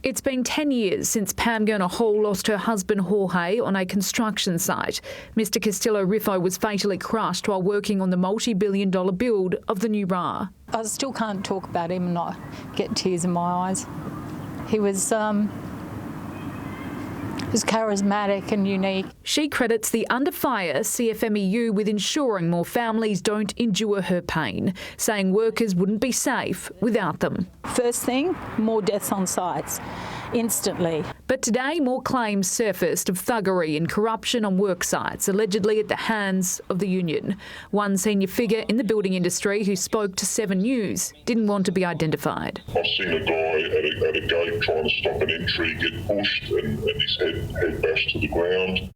It's been 10 years since Pam Gurner Hall lost her husband Jorge on a construction site. Mr Castillo Riffo was fatally crushed while working on the multi-billion-dollar build of the new RAH. I still can't talk about him and not get tears in my eyes. He was charismatic and unique. She credits the Under Fire CFMEU with ensuring more families don't endure her pain, saying workers wouldn't be safe without them. First thing, more deaths on sites, instantly. But today, more claims surfaced of thuggery and corruption on work sites, allegedly at the hands of the union. One senior figure in the building industry who spoke to 7 News didn't want to be identified. I've seen a guy at a gate trying to stop an entry get pushed and his head bashed to the ground.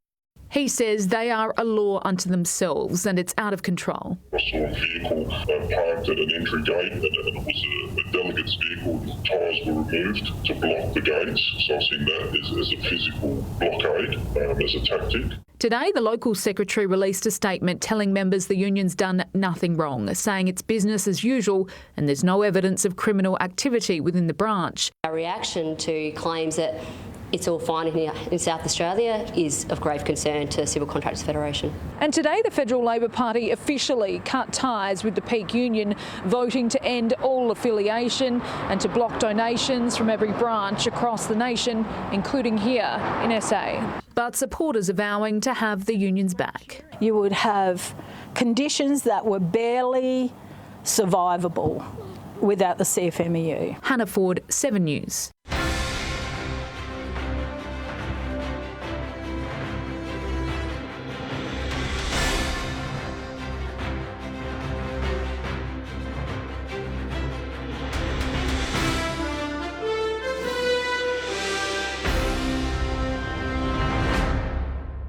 He says they are a law unto themselves and it's out of control. I saw a vehicle parked at an entry gate and it was a delegate's vehicle. The tyres were removed to block the gates. So I've seen that as a physical blockade, as a tactic. Today, the local secretary released a statement telling members the union's done nothing wrong, saying it's business as usual and there's no evidence of criminal activity within the branch. Our reaction to claims that it's all fine here in South Australia is of grave concern to Civil Contractors Federation. And today the Federal Labor Party officially cut ties with the Peak Union, voting to end all affiliation and to block donations from every branch across the nation, including here in SA. But supporters are vowing to have the union's back. You would have conditions that were barely survivable without the CFMEU. Hannah Ford, 7 News.